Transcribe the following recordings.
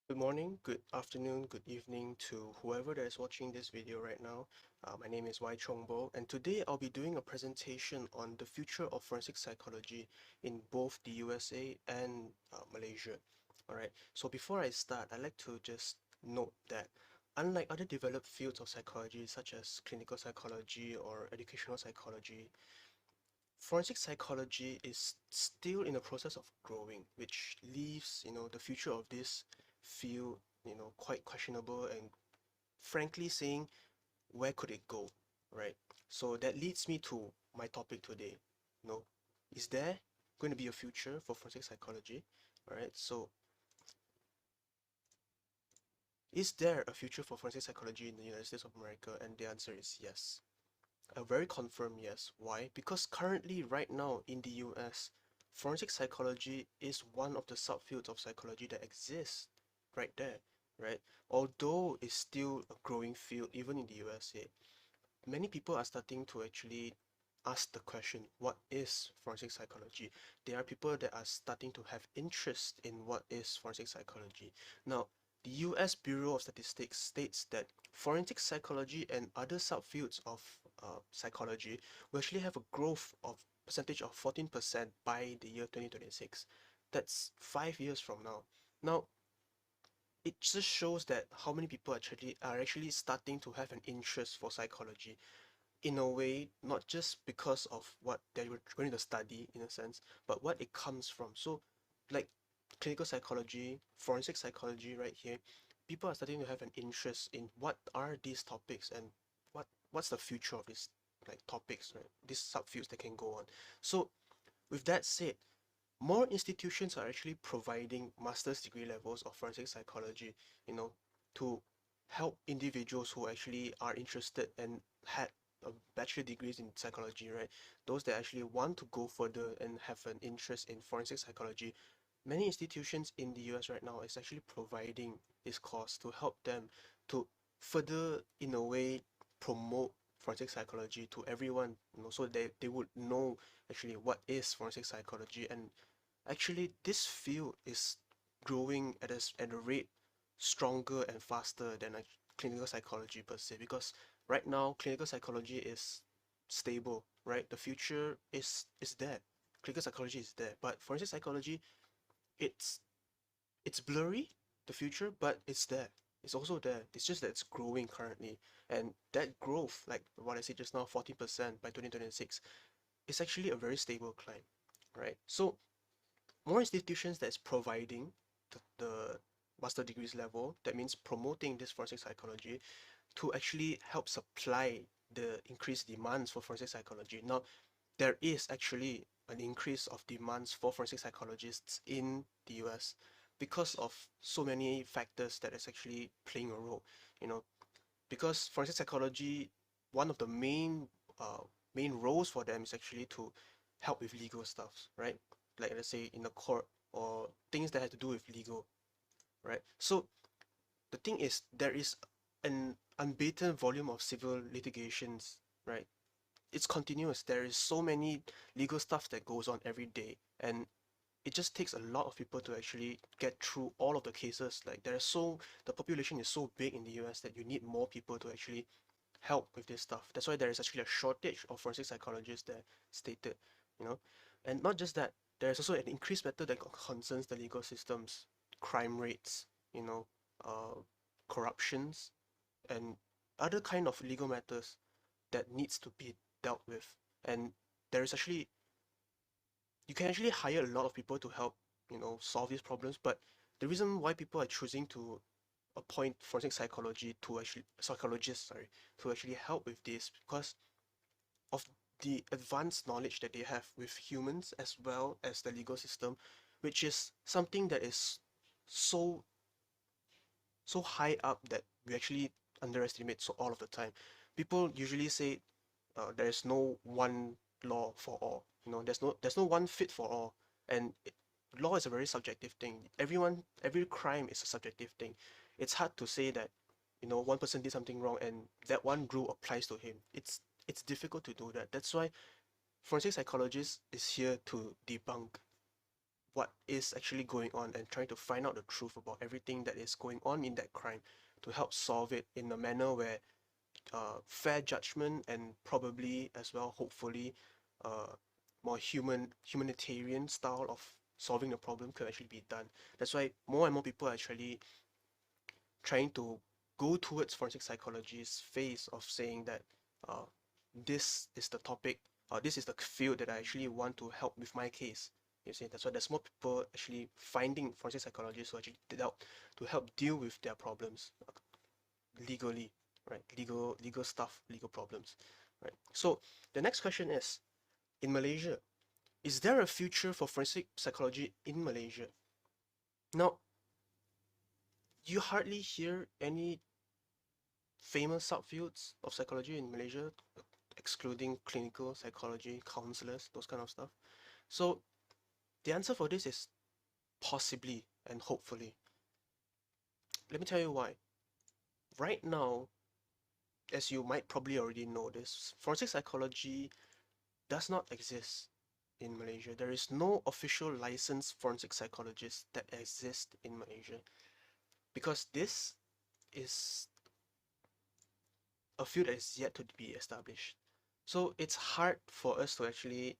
Good morning, good afternoon, good evening to whoever that is watching this video right now. My name is Y Chongbo, and today I'll be doing a presentation on the future of forensic psychology in both the USA and Malaysia. Alright, so before I start, I'd like to just note that unlike other developed fields of psychology such as clinical psychology or educational psychology, forensic psychology is still in the process of growing, which leaves, the future of this field, quite questionable and frankly saying, where could it go, right? So that leads me to my topic today. You know, is there going to be a future for forensic psychology? All right, so is there a future for forensic psychology in the United States of America? And the answer is yes. A very confirmed yes. Why? Because currently, right now in the US, forensic psychology is one of the subfields of psychology that exists right there, right? Although it's still a growing field, even in the USA, many people are starting to actually ask the question, what is forensic psychology? There are people that are starting to have interest in what is forensic psychology. Now, the US Bureau of Statistics states that forensic psychology and other subfields of psychology will actually have a growth of percentage of 14% by the year 2026. That's 5 years from now. Now, it just shows that how many people actually starting to have an interest for psychology in a way, not just because of what they're going to study in a sense, but what it comes from. So, like clinical psychology, forensic psychology, right here, people are starting to have an interest in what are these topics and what's the future of these like topics, right? These subfields that can go on. So, with that said, more institutions are actually providing master's degree levels of forensic psychology, you know, to help individuals who actually are interested and had a bachelor degrees in psychology, right? Those that actually want to go further and have an interest in forensic psychology. Many institutions in the US right now is actually providing this course to help them to further, in a way, promote forensic psychology to everyone, so they would know actually what is forensic psychology. And actually, this field is growing at a rate stronger and faster than like clinical psychology per se, because right now clinical psychology is stable, right? The future is there. Clinical psychology is there, but forensic psychology, it's it's blurry, the future, but it's there. It's also there. It's just that it's growing currently, and that growth, like what I said just now, 40% by 2026, is actually a very stable climb, right? So more institutions that's providing the master degrees level, that means promoting this forensic psychology to actually help supply the increased demands for forensic psychology. Now, there is actually an increase of demands for forensic psychologists in the US because of so many factors that is actually playing a role, you know, because forensic psychology, one of the uh, main roles for them is actually to help with legal stuff, right? Like let's say in the court or things that have to do with legal, right? So the thing is, there is an unbeaten volume of civil litigations, right? It's continuous. There is so many legal stuff that goes on every day, and it just takes a lot of people to actually get through all of the cases. Like the population is so big in the US that you need more people to actually help with this stuff. That's why there is actually a shortage of forensic psychologists that stated, you know. And not just that, there is also an increased matter that concerns the legal systems, crime rates, you know, uh, corruptions, and other kind of legal matters that needs to be dealt with. And there is actually, you can actually hire a lot of people to help, solve these problems. But the reason why people are choosing to appoint forensic psychologists, sorry, to actually help with this, because of the advanced knowledge that they have with humans as well as the legal system, which is something that is so so high up that we actually underestimate so all of the time. People usually say there is no one law for all. There's no one fit for all, and law is a very subjective thing. Every crime is a subjective thing. It's hard to say that one person did something wrong and that one rule applies to him. It's difficult to do that. That's why forensic psychologist is here to debunk what is actually going on and trying to find out the truth about everything that is going on in that crime to help solve it in a manner where fair judgment and probably as well, hopefully, uh, more humanitarian style of solving the problem could actually be done. That's why more and more people are actually trying to go towards forensic psychology's phase of saying that uh, this is the topic, this is the field that I actually want to help with my case. You see, that's why there's more people actually finding forensic psychologists who actually to help deal with their problems legally, right? Legal stuff, legal problems, right? So the next question is, in Malaysia, is there a future for forensic psychology in Malaysia? Now, you hardly hear any famous subfields of psychology in Malaysia, excluding clinical psychology, counselors, those kind of stuff. So the answer for this is possibly and hopefully. Let me tell you why. Right now, as you might probably already know this, forensic psychology does not exist in Malaysia. There is no official licensed forensic psychologist that exists in Malaysia because this is a field that is yet to be established. So it's hard for us to actually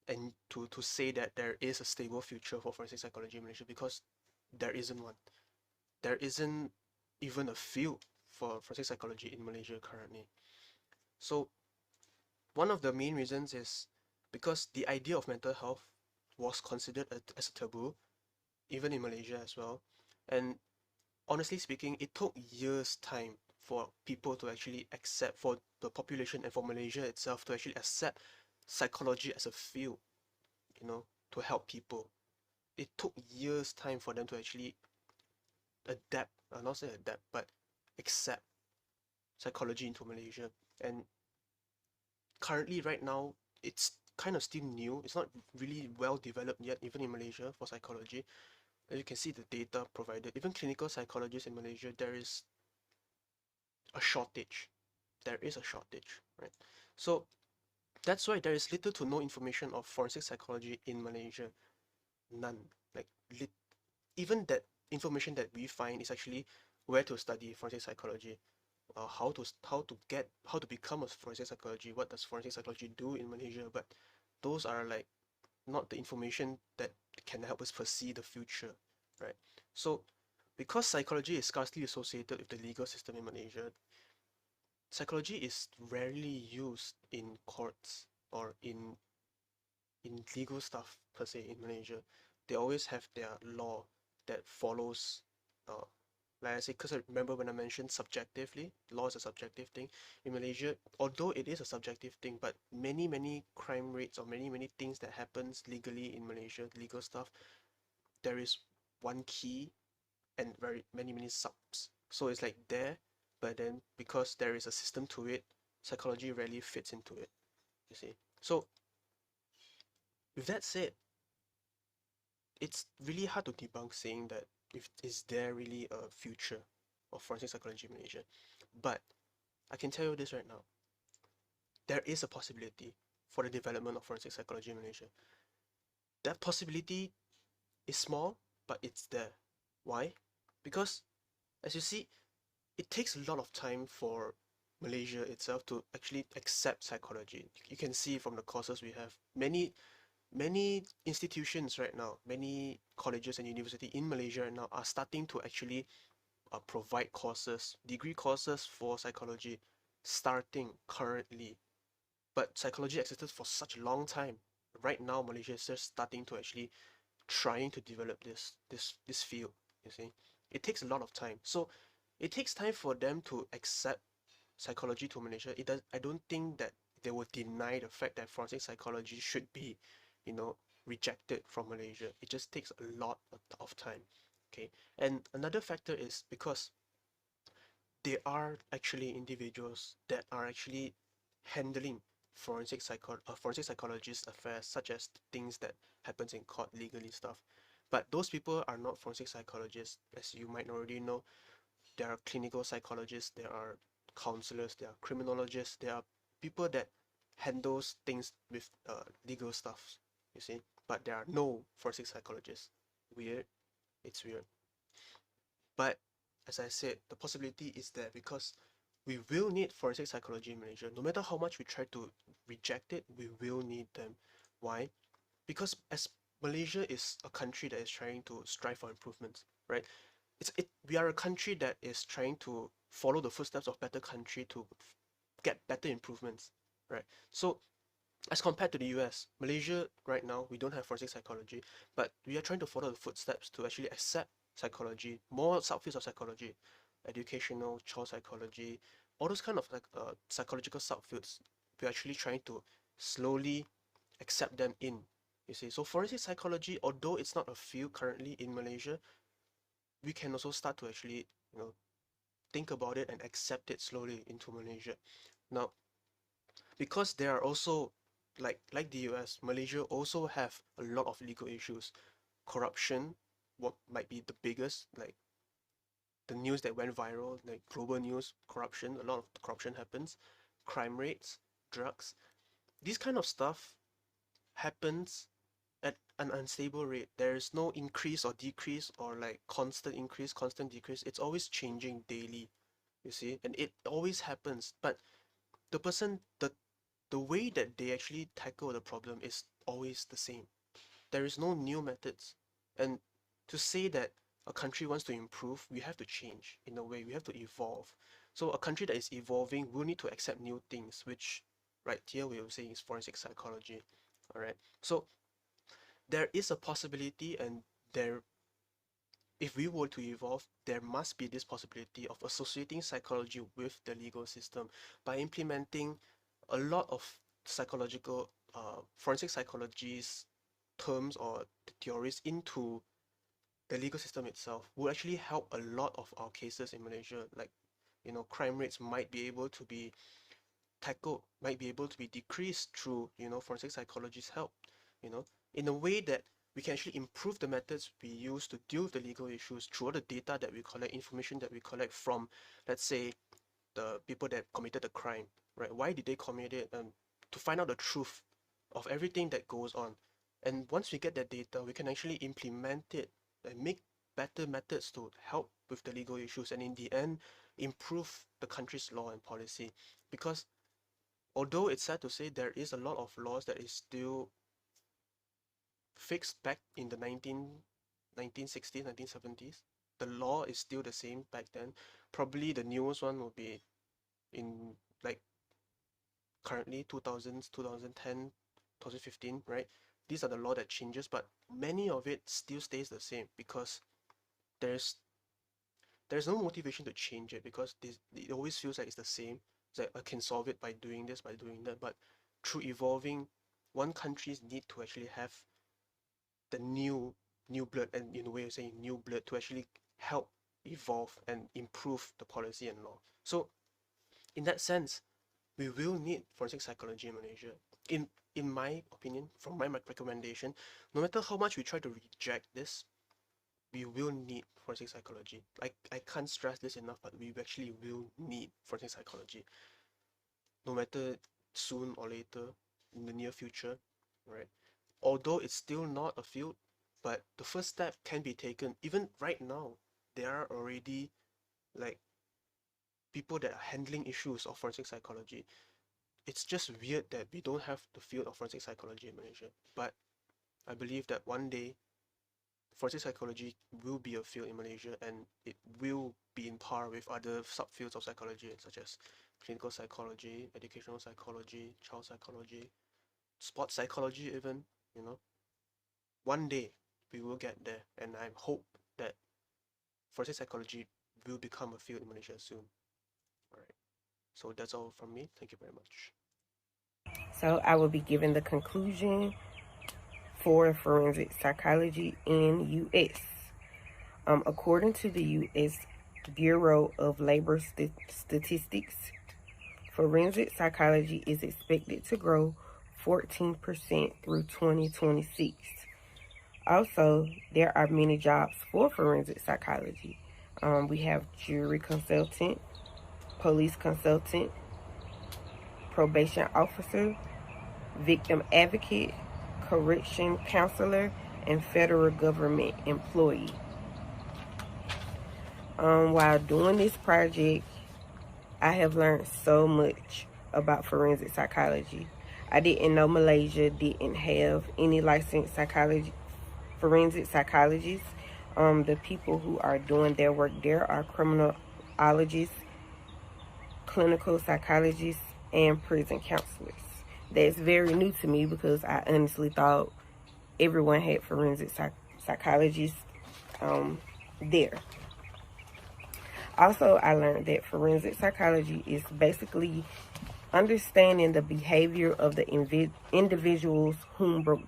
and to say that there is a stable future for forensic psychology in Malaysia because there isn't one. There isn't even a field for forensic psychology in Malaysia currently. So one of the main reasons is because the idea of mental health was considered as a taboo, even in Malaysia as well. And honestly speaking, it took years' time for people to actually accept, for the population and for Malaysia itself to actually accept psychology as a field, you know, to help people. It took years' time for them to actually adapt, not say adapt, but accept psychology into Malaysia. And currently, right now, it's kind of still new. It's not really well developed yet, even in Malaysia for psychology. As you can see, the data provided, even clinical psychologists in Malaysia, there is a shortage. There is a shortage, right? So that's why there is little to no information of forensic psychology in Malaysia. None. Like even that information that we find is actually where to study forensic psychology, how to become a forensic psychology, what does forensic psychology do in Malaysia, but those are like not the information that can help us foresee the future, right? So because psychology is scarcely associated with the legal system in Malaysia, psychology is rarely used in courts or in legal stuff per se in Malaysia. They always have their law that follows, uh, like I say, because I remember when I mentioned subjectively, law is a subjective thing. In Malaysia, although it is a subjective thing, but many crime rates or many things that happens legally in Malaysia, legal stuff, there is one key and very many subs. So it's like there, but then because there is a system to it, psychology rarely fits into it, you see. So with that said, it's really hard to debunk saying that if is there really a future of forensic psychology in Malaysia. But I can tell you this right now. There is a possibility for the development of forensic psychology in Malaysia. That possibility is small, but it's there. Why? Because as you see, it takes a lot of time for Malaysia itself to actually accept psychology. You can see from the courses we have. Many institutions right now, many colleges and university in Malaysia right now are starting to actually provide courses, degree courses for psychology, starting currently. But psychology existed for such a long time. Right now, Malaysia is just starting to actually trying to develop this field. You see, it takes a lot of time. So it takes time for them to accept psychology to Malaysia. It does. I don't think that they will deny the fact that forensic psychology should be, you know, rejected from Malaysia. It just takes a lot of time. Okay, and another factor is because there are actually individuals that are actually handling forensic psychologist affairs, such as things that happens in court legally stuff. But those people are not forensic psychologists, as you might already know. There are clinical psychologists, there are counselors, there are criminologists, there are people that handles things with legal stuff, you see. but there are no forensic psychologists. Weird. It's weird. But as I said, the possibility is there because we will need forensic psychology in Malaysia. No matter how much we try to reject it, we will need them. Why? Because as Malaysia is a country that is trying to strive for improvements, right? We are a country that is trying to follow the footsteps of better country to get better improvements, right? So as compared to the US, Malaysia right now, we don't have forensic psychology, but we are trying to follow the footsteps to actually accept psychology, more subfields of psychology, educational, child psychology, all those kind of like psychological subfields. We're actually trying to slowly accept them in. You see, so forensic psychology, although it's not a field currently in Malaysia, we can also start to actually, think about it and accept it slowly into Malaysia. Now, because there are also like the US, Malaysia also have a lot of legal issues. Corruption, what might be the biggest, like the news that went viral, like global news, corruption, a lot of corruption happens, crime rates, drugs. These kind of stuff happens at an unstable rate. There is no increase or decrease or like constant increase, constant decrease. It's always changing daily, you see, and it always happens. But the person, the way that they actually tackle the problem is always the same. There is no new methods. And to say that a country wants to improve, we have to change in a way, we have to evolve. So a country that is evolving will need to accept new things, which right here we will say is forensic psychology. All right. So there is a possibility, and there, if we were to evolve, there must be this possibility of associating psychology with the legal system by implementing a lot of psychological, forensic psychology's terms or theories into the legal system itself will actually help a lot of our cases in Malaysia. Like, crime rates might be able to be tackled, might be able to be decreased through, forensic psychology's help, in a way that we can actually improve the methods we use to deal with the legal issues through all the data that we collect, information that we collect from, let's say, the people that committed the crime, right? Why did they commit it? And to find out the truth of everything that goes on. And once we get that data, we can actually implement it and make better methods to help with the legal issues and in the end, improve the country's law and policy. Because although it's sad to say there is a lot of laws that is still fixed back in the 1960s, 1970s, the law is still the same back then. Probably the newest one will be in like currently 2000s, 2010, 2015, right? These are the law that changes, but many of it still stays the same because there's no motivation to change it because it always feels like it's the same. It's like I can solve it by doing this, by doing that, but through evolving, one countries need to actually have the new blood, and in a way of saying new blood, to actually help evolve and improve the policy and law. So in that sense, we will need forensic psychology in Malaysia. In my opinion, from my recommendation, no matter how much we try to reject this, we will need forensic psychology. I can't stress this enough, but we actually will need forensic psychology. No matter soon or later, in the near future, right? Although it's still not a field, but the first step can be taken. Even right now, there are already like people that are handling issues of forensic psychology. It's just weird that we don't have the field of forensic psychology in Malaysia. But I believe that one day forensic psychology will be a field in Malaysia and it will be in par with other subfields of psychology such as clinical psychology, educational psychology, child psychology, sports psychology even, you know. One day we will get there, and I hope that forensic psychology will become a field in Malaysia soon. Alright, so that's all from me. Thank you very much. So I will be giving the conclusion for forensic psychology in U.S. According to the U.S. Bureau of Labor Statistics, forensic psychology is expected to grow 14% through 2026. Also, there are many jobs for forensic psychology. We have jury consultant, police consultant, probation officer, victim advocate, correction counselor, and federal government employee. While doing this project, I have learned so much about forensic psychology. I didn't know Malaysia didn't have any licensed forensic psychologists. The people who are doing their work there are criminologists, clinical psychologists, and prison counselors. That's very new to me because I honestly thought everyone had forensic psychologists there. Also, I learned that forensic psychology is basically understanding the behavior of the individuals whom broke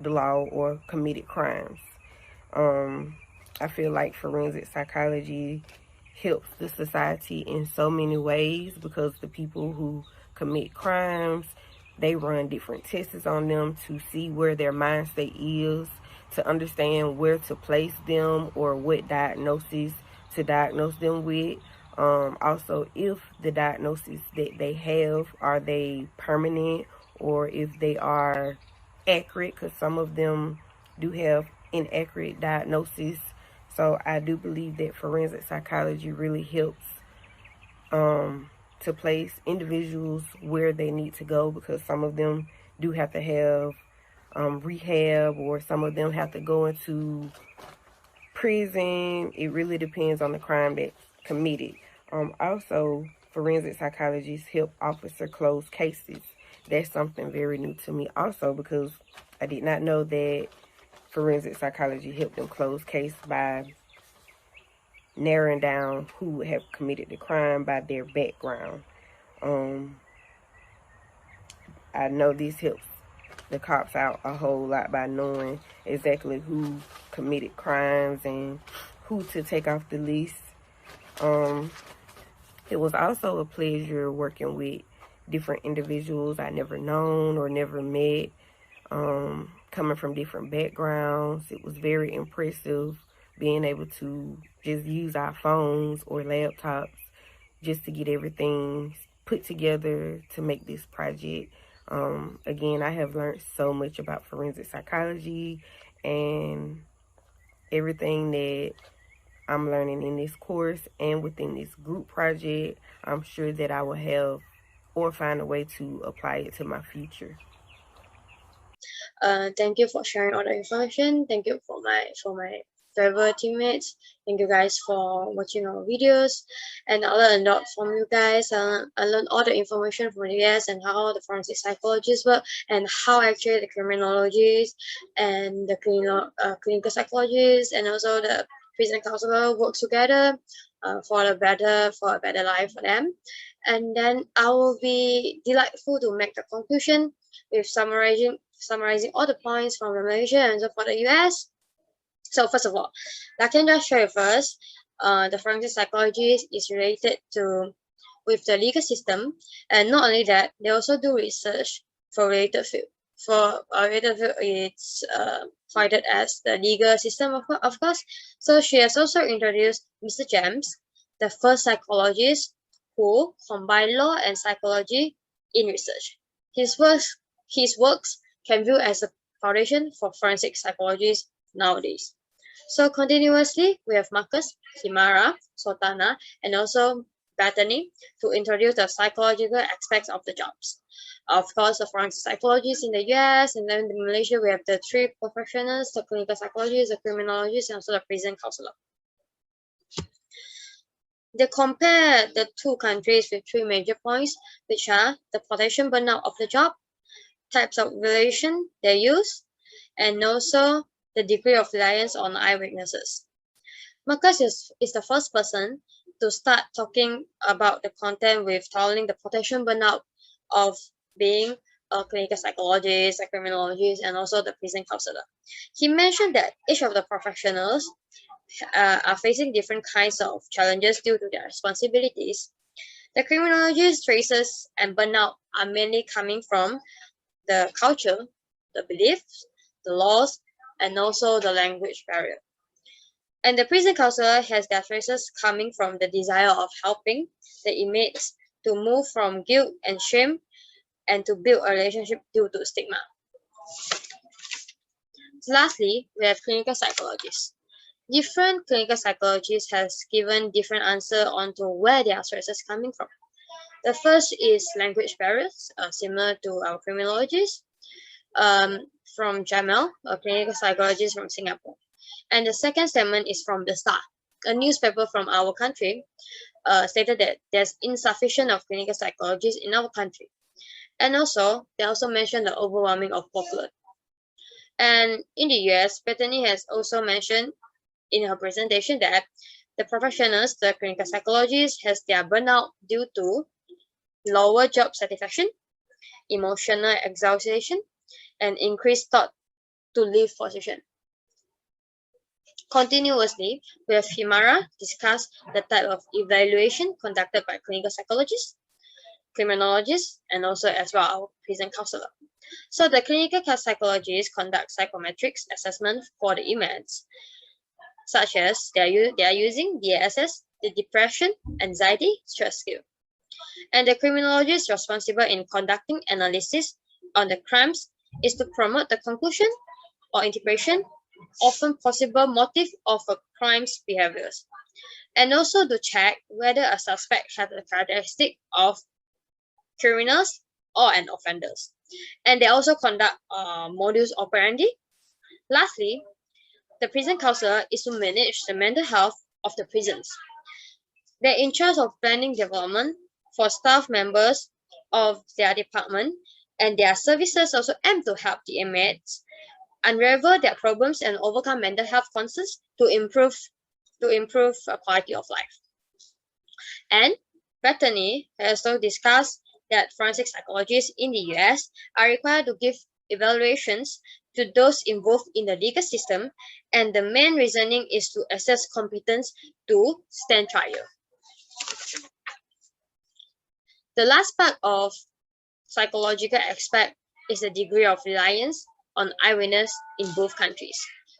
the law or committed crimes. I feel like forensic psychology helps the society in so many ways because the people who commit crimes, they run different tests on them to see where their mind state is, to understand where to place them or what diagnosis to diagnose them with. Also, if the diagnosis that they have, are they permanent or if they are accurate, because some of them do have inaccurate diagnosis. So I do believe that forensic psychology really helps to place individuals where they need to go, because some of them do have to have rehab, or some of them have to go into prison. It really depends on the crime that's committed. Also, forensic psychologists help officer close cases. That's something very new to me also, because I did not know that forensic psychology helped them close case by narrowing down who have committed the crime by their background. I know this helps the cops out a whole lot by knowing exactly who committed crimes and who to take off the list. It was also a pleasure working with different individuals I never known or never met, coming from different backgrounds. It was very impressive being able to just use our phones or laptops just to get everything put together to make this project. Again, I have learned so much about forensic psychology, and everything that I'm learning in this course and within this group project, I'm sure that I will have or find a way to apply it to my future. Thank you for sharing all the information. Thank you for my fellow teammates. Thank you guys for watching our videos, and I learned a lot from you guys. I learned all the information from the US and how the forensic psychologists work, and how actually the criminologists and the clinical psychologists and also the prison counselor work together for a better life for them. And then I will be delightful to make the conclusion with summarizing all the points from Malaysia and also for the US. So first of all, like I can just share with us, the forensic psychology is related to with the legal system, and not only that, they also do research for related field. For related field, it's provided as the legal system, of course. So she has also introduced Mr. James, the first psychologist who combined law and psychology in research. His works can view as a foundation for forensic psychologists nowadays. So continuously, we have Marcus, Himara, Sultana, and also Bethany to introduce the psychological aspects of the jobs. Of course, the forensic psychologists in the US, and then in Malaysia, we have the three professionals, the clinical psychologists, the criminologists, and also the prison counselor. They compare the two countries with three major points, which are the potential burnout of the job, types of relation they use, and also the degree of reliance on eyewitnesses. Marcus is the first person to start talking about the content with telling the potential burnout of being a clinical psychologist, a criminologist, and also the prison counselor. He mentioned that each of the professionals are facing different kinds of challenges due to their responsibilities. The criminologist stresses and burnout are mainly coming from the culture, the beliefs, the laws, and also the language barrier. And the prison counselor has their stresses coming from the desire of helping the inmates to move from guilt and shame and to build a relationship due to stigma. Lastly, we have clinical psychologists. Different clinical psychologists has given different answer onto where their stress is coming from. The first is language barriers, similar to our criminologists, from Jamel, a clinical psychologist from Singapore. And the second statement is from The Star, a newspaper from our country, stated that there's insufficient of clinical psychologists in our country. And also, they also mentioned the overwhelming of workload. And in the US, Bethany has also mentioned in her presentation that the professionals, the clinical psychologists, has their burnout due to lower job satisfaction, emotional exhaustion, and increased thought to leave position. Continuously, we have Himara discuss the type of evaluation conducted by clinical psychologists, criminologists, and also as well our prison counselor. So the clinical psychologists conduct psychometrics assessment for the inmates, such as they are using DSS, the depression, anxiety, stress scale. And the criminologist responsible in conducting analysis on the crimes is to promote the conclusion or interpretation, often possible motive of a crime's behaviors, and also to check whether a suspect has a characteristic of criminals or an offenders. And they also conduct modus operandi. Lastly, the prison counselor is to manage the mental health of the prisons. They're in charge of planning development for staff members of their department, and their services also aim to help the inmates unravel their problems and overcome mental health concerns to improve quality of life. And Bethany has also discussed that forensic psychologists in the US are required to give evaluations to those involved in the legal system, and the main reasoning is to assess competence to stand trial. The last part of psychological aspect is the degree of reliance on eyewitness in both countries.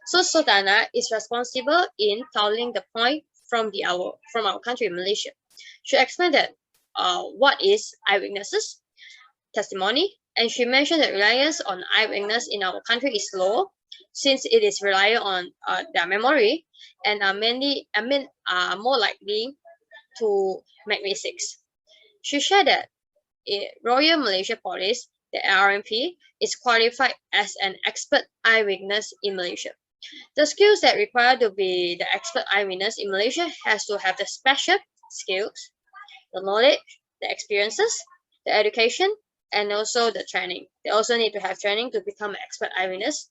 So Sotana is responsible in tolling the point from our country, Malaysia. She explained that what is eyewitnesses testimony, and she mentioned that reliance on eyewitness in our country is low, since it is reliant on their memory and are more likely to make mistakes. She shared that Royal Malaysia Police, the RMP, is qualified as an expert eyewitness in Malaysia. The skills that require to be the expert eyewitness in Malaysia has to have the special skills, the knowledge, the experiences, the education, and also the training. They also need to have training to become an expert eyewitness.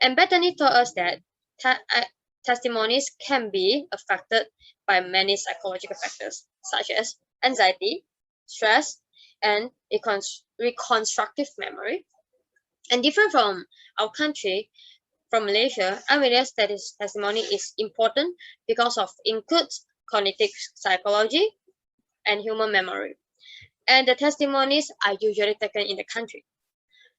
And Bethany told us that testimonies can be affected by many psychological factors, such as anxiety, stress, and reconstructive memory. And different from our country, from Malaysia, eyewitness testimony is important because of includes cognitive psychology and human memory. And the testimonies are usually taken in the country.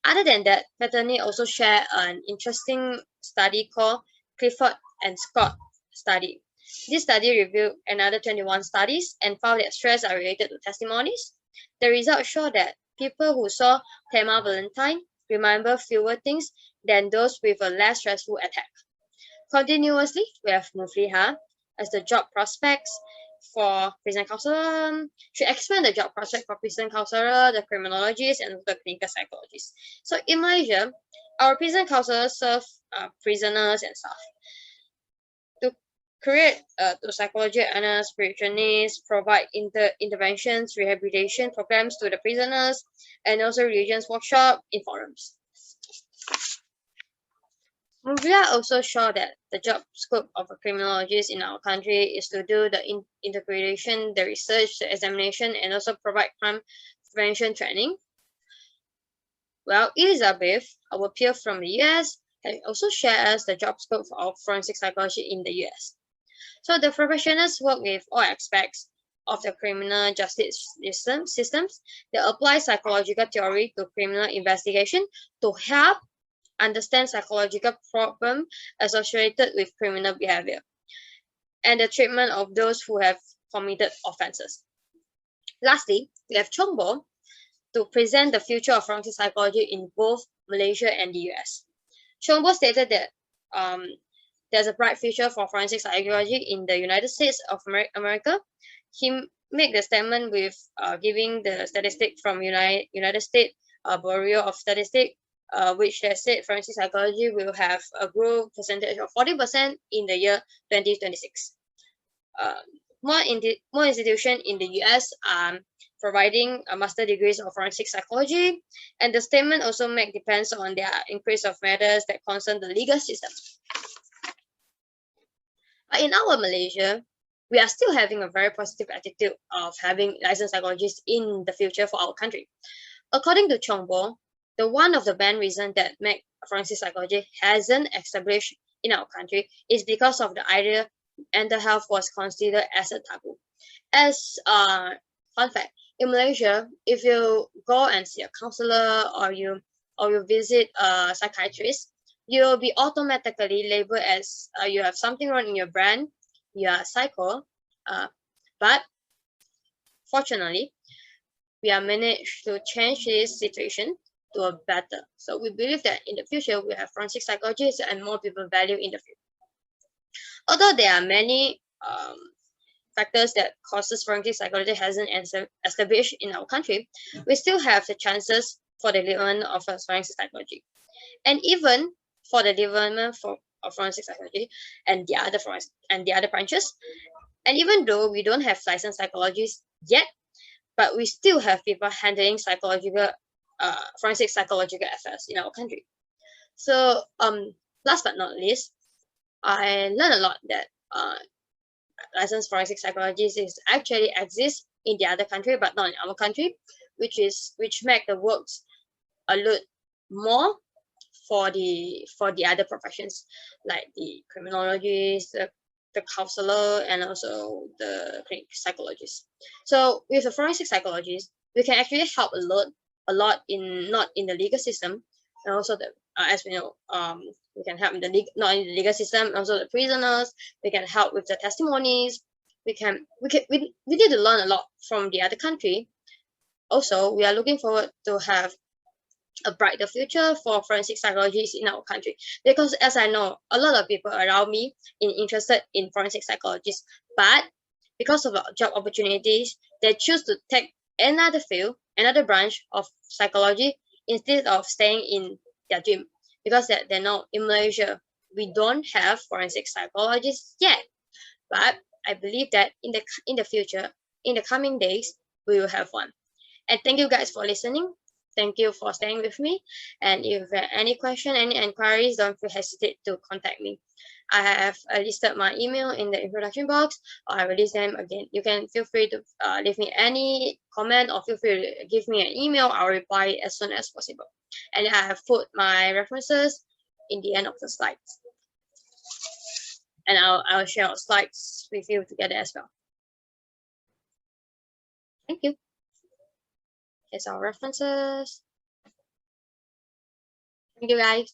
Other than that, Bethany also shared an interesting study called Clifford and Scott study. This study reviewed another 21 studies and found that stress are related to testimonies. The results show that people who saw Tema Valentine remember fewer things than those with a less stressful attack. Continuously, we have Mufliha as the job prospects for prison counselor. She explained the job prospect for prison counselor, the criminologist, and the clinical psychologist. So in Malaysia, our prison counselors serve prisoners and staff. To create to psychology and spiritual needs, provide interventions, rehabilitation programs to the prisoners, and also religions workshop in forums. Muvia also showed that the job scope of a criminologist in our country is to do the interpretation, the research, the examination, and also provide crime prevention training. Well, Elizabeth, our peer from the US, has also shared us the job scope of forensic psychology in the US. So the professionals work with all aspects of the criminal justice systems. They apply psychological theory to criminal investigation to help understand psychological problems associated with criminal behavior and the treatment of those who have committed offenses. Lastly, we have Chombo to present the future of forensic psychology in both Malaysia and the US. Chombo stated that there's a bright future for forensic psychology in the United States of America. He made the statement with giving the statistic from United States Bureau of Statistics, which has said forensic psychology will have a growth percentage of 40% in the year 2026. More institutions in the US are providing a master degrees of forensic psychology, and the statement also depends on their increase of matters that concern the legal system. But in our Malaysia, we are still having a very positive attitude of having licensed psychologists in the future for our country. According to Chongbo, the one of the main reasons that make forensic psychology hasn't established in our country is because of the idea mental health was considered as a taboo. As a fun fact, in Malaysia, if you go and see a counselor or you visit a psychiatrist, you'll be automatically labeled as you have something wrong in your brain, you are psycho. But fortunately, we have managed to change this situation to a better. So we believe that in the future, we have forensic psychologists and more people value in the future. Although there are many factors that causes forensic psychology hasn't established in our country, we still have the chances for the development of forensic psychology. And even for the development of forensic psychology and the other branches, and even though we don't have licensed psychologists yet, but we still have people handling forensic psychological affairs in our country. So last but not least, I learned a lot that licensed forensic psychologists actually exist in the other country, but not in our country, which make the works a lot more for the other professions like the criminologist, the counselor, and also the clinic psychologist. So with a forensic psychologist, we can actually help a lot in not in the legal system, and also the as we know, we can help in the not in the legal system, also the prisoners. We can help with the testimonies. We need to learn a lot from the other country. Also, we are looking forward to have a brighter future for forensic psychologists in our country, because as I know, a lot of people around me interested in forensic psychologists, but because of job opportunities, they choose to take another field, another branch of psychology instead of staying in their dream, because they know in Malaysia we don't have forensic psychologists yet. But I believe that in the future, in the coming days, we will have one. And thank you guys for listening. Thank you for staying with me. And if you have any question, any inquiries, don't hesitate to contact me. I have listed my email in the introduction box, or I will list them again. You can feel free to leave me any comment, or feel free to give me an email. I'll reply as soon as possible. And I have put my references in the end of the slides. And I'll share our slides with you together as well. Thank you. Here's our references. Thank you guys.